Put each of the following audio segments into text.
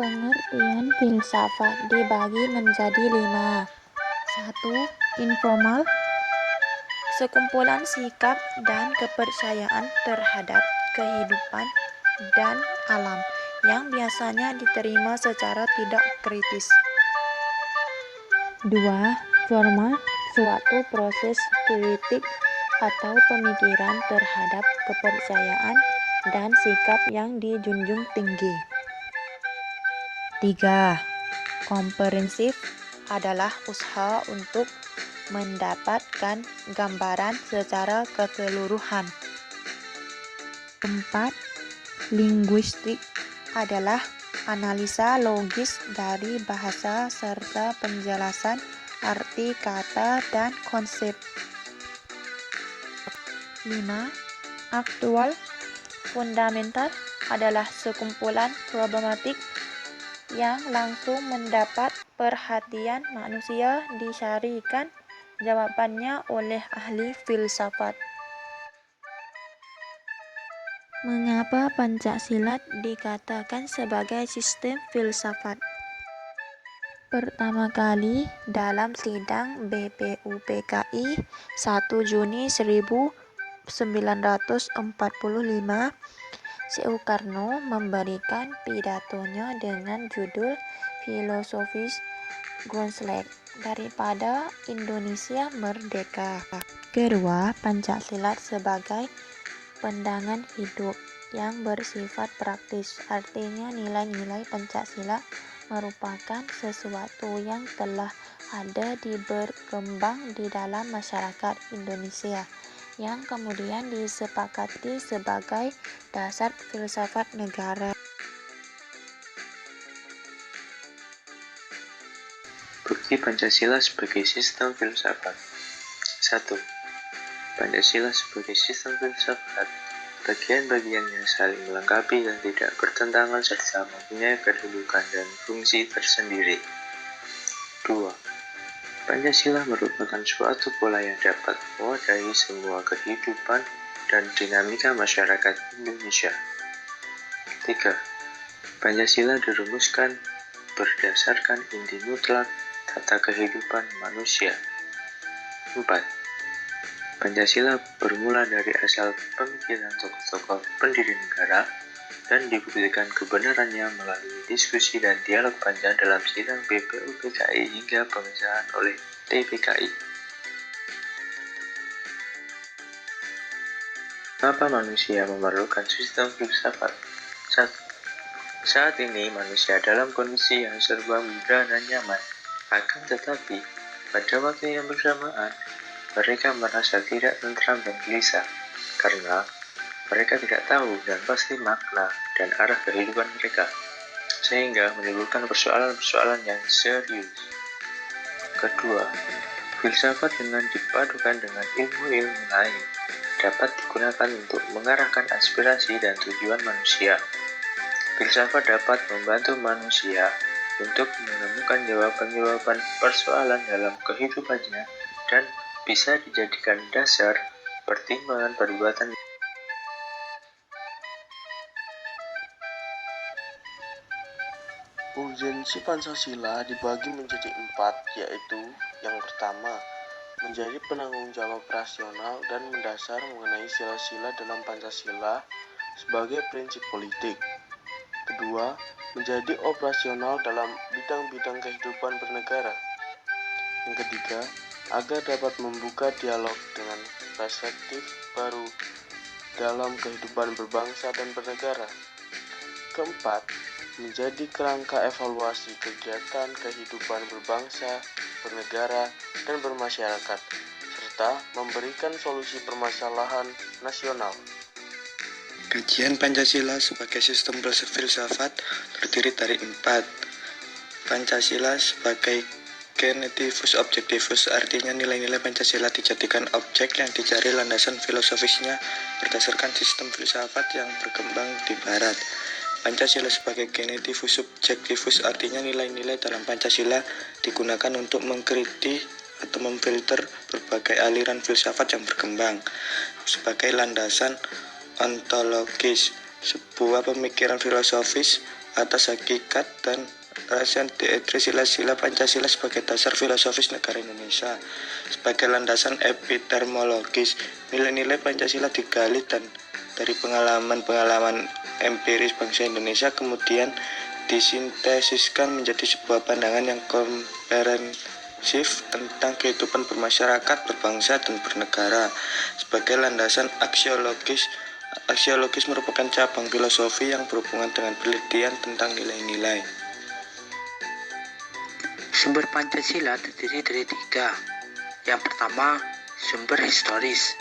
Pengertian filsafat dibagi menjadi 5. 1. Informal, sekumpulan sikap dan kepercayaan terhadap kehidupan dan alam yang biasanya diterima secara tidak kritis. 2. Formal, suatu proses kritik atau pemikiran terhadap kepercayaan dan sikap yang dijunjung tinggi. 3. Komprehensif adalah usaha untuk mendapatkan gambaran secara keseluruhan. 4. Linguistik adalah analisa logis dari bahasa serta penjelasan arti kata dan konsep. 5. Aktual fundamental adalah sekumpulan problematik yang langsung mendapat perhatian manusia dicarikan jawabannya oleh ahli filsafat. Mengapa Pancasilat dikatakan sebagai sistem filsafat? Pertama kali dalam sidang BPUPKI 1 Juni 1945, Soekarno memberikan pidatonya dengan judul Filosofis Grundslag daripada Indonesia Merdeka. Kedua, Pancasilat sebagai pandangan hidup yang bersifat praktis, artinya nilai-nilai Pancasila merupakan sesuatu yang telah ada berkembang di dalam masyarakat Indonesia yang kemudian disepakati sebagai dasar filsafat negara. Bukti Pancasila sebagai sistem filsafat. 1. Pancasila sebagai sistem filsafat, bagian-bagiannya saling melengkapi dan tidak bertentangan serta mempunyai kedudukan dan fungsi tersendiri. 2. Pancasila merupakan suatu pola yang dapat mewadahi semua kehidupan dan dinamika masyarakat Indonesia. 3. Pancasila dirumuskan berdasarkan inti mutlak tata kehidupan manusia. 4. Pancasila bermula dari asal pemikiran tokoh-tokoh pendiri negara dan dibuktikan kebenarannya melalui diskusi dan dialog panjang dalam sidang BPUPKI hingga pengesahan oleh TPKI. Mengapa manusia memerlukan sistem filsafat? 1. Saat ini manusia dalam kondisi yang serba mudah dan nyaman. Akan tetapi, pada waktu yang bersamaan, mereka merasa tidak tentram dan gelisah karena mereka tidak tahu dan pasti makna dan arah kehidupan mereka, sehingga menimbulkan persoalan-persoalan yang serius. Kedua, filsafat dengan dipadukan dengan ilmu-ilmu lain dapat digunakan untuk mengarahkan aspirasi dan tujuan manusia. Filsafat dapat membantu manusia untuk menemukan jawaban-jawaban persoalan dalam kehidupannya dan bisa dijadikan dasar pertimbangan perbuatan. Urgensi Pancasila dibagi menjadi 4, yaitu yang pertama, menjadi penanggung jawab rasional dan mendasar mengenai sila-sila dalam Pancasila sebagai prinsip politik. Kedua, menjadi operasional dalam bidang-bidang kehidupan bernegara. Yang ketiga, agar dapat membuka dialog dengan perspektif baru dalam kehidupan berbangsa dan bernegara. Keempat, menjadi kerangka evaluasi kegiatan kehidupan berbangsa, bernegara, dan bermasyarakat, serta memberikan solusi permasalahan nasional. Kajian Pancasila sebagai sistem filsafat terdiri dari 4. Pancasila sebagai genetivus objektivus, artinya nilai-nilai Pancasila dijadikan objek yang dicari landasan filosofisnya berdasarkan sistem filsafat yang berkembang di Barat. Pancasila sebagai genetivus subjektivus, artinya nilai-nilai dalam Pancasila digunakan untuk mengkritik atau memfilter berbagai aliran filsafat yang berkembang sebagai landasan ontologis. Sebuah pemikiran filosofis atas hakikat dan rasian sila Pancasila sebagai dasar filosofis negara Indonesia. Sebagai landasan epistemologis, nilai-nilai Pancasila digali dan dari pengalaman-pengalaman empiris bangsa Indonesia kemudian disintesiskan menjadi sebuah pandangan yang komprehensif tentang kehidupan bermasyarakat, berbangsa, dan bernegara. Sebagai landasan aksiologis merupakan cabang filosofi yang berhubungan dengan penelitian tentang nilai-nilai. Sumber Pancasila terdiri dari 3. Yang pertama, sumber historis.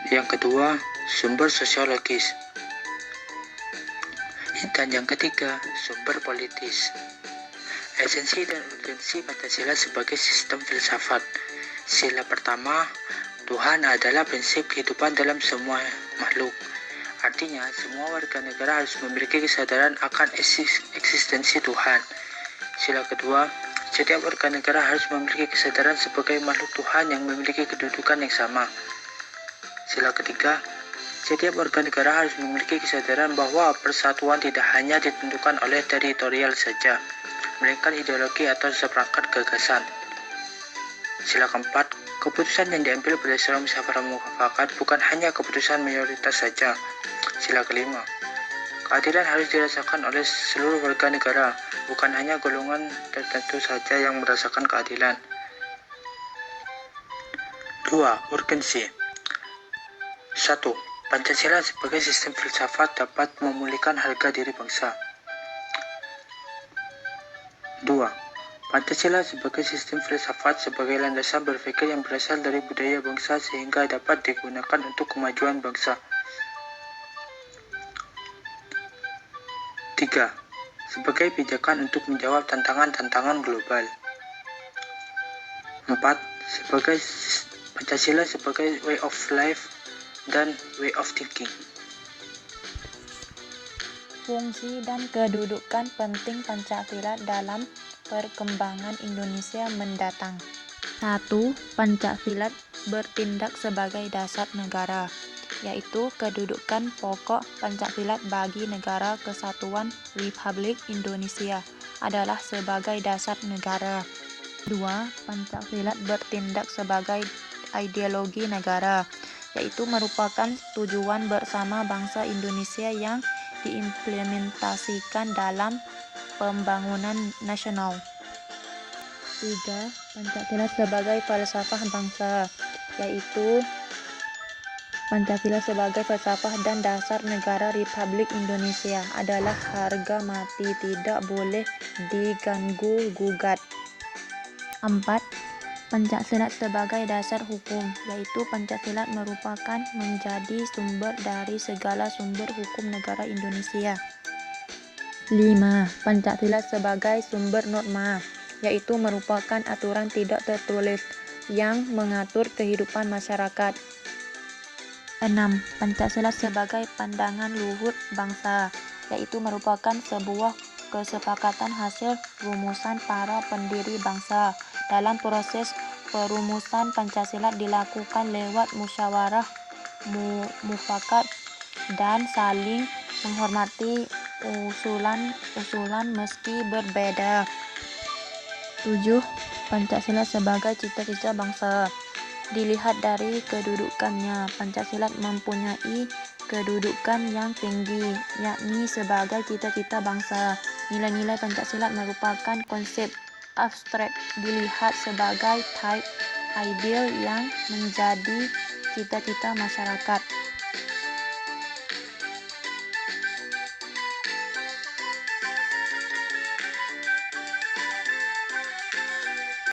Yang kedua, sumber sosiologis. Dan yang ketiga, sumber politis. Esensi dan urgensi Pancasila sebagai sistem filsafat. Sila pertama, Tuhan adalah prinsip kehidupan dalam semua makhluk. Artinya, semua warga negara harus memiliki kesadaran akan eksistensi Tuhan. Sila kedua, setiap warga negara harus memiliki kesadaran sebagai makhluk Tuhan yang memiliki kedudukan yang sama. Sila ketiga, setiap warga negara harus memiliki kesadaran bahwa persatuan tidak hanya ditentukan oleh teritorial saja, melainkan ideologi atau seperangkat gagasan. Sila keempat, keputusan yang diambil berdasarkan musyawarah mufakat bukan hanya keputusan mayoritas saja. Sila kelima, keadilan harus dirasakan oleh seluruh warga negara, bukan hanya golongan tertentu saja yang merasakan keadilan. 2. Urgensi. 1. Pancasila sebagai sistem filsafat dapat memulihkan harga diri bangsa. 2. Pancasila sebagai sistem filsafat sebagai landasan berpikir yang berasal dari budaya bangsa sehingga dapat digunakan untuk kemajuan bangsa. 3. Sebagai pijakan untuk menjawab tantangan-tantangan global. 4. Pancasila sebagai way of life dan way of thinking. Fungsi dan kedudukan penting Pancasila dalam perkembangan Indonesia mendatang. 1. Pancasila bertindak sebagai dasar negara, yaitu kedudukan pokok Pancasila bagi Negara Kesatuan Republik Indonesia adalah sebagai dasar negara. 2. Pancasila bertindak sebagai ideologi negara, yaitu merupakan tujuan bersama bangsa Indonesia yang diimplementasikan dalam pembangunan nasional. 3. Pancasila sebagai falsafah bangsa, yaitu Pancasila sebagai falsafah dan dasar negara Republik Indonesia adalah harga mati, tidak boleh diganggu-gugat. 4. Pancasila sebagai dasar hukum, yaitu Pancasila merupakan menjadi sumber dari segala sumber hukum negara Indonesia. 5. Pancasila sebagai sumber norma, yaitu merupakan aturan tidak tertulis yang mengatur kehidupan masyarakat. 6. Pancasila sebagai pandangan luhur bangsa, yaitu merupakan sebuah kesepakatan hasil rumusan para pendiri bangsa. Dalam proses perumusan Pancasila dilakukan lewat musyawarah mufakat dan saling menghormati usulan meski berbeda. 7. Pancasila sebagai cita-cita bangsa. Dilihat dari kedudukannya, Pancasila mempunyai kedudukan yang tinggi, yakni sebagai cita-cita bangsa. Nilai-nilai Pancasila merupakan konsep abstrak, dilihat sebagai type ideal yang menjadi cita-cita masyarakat.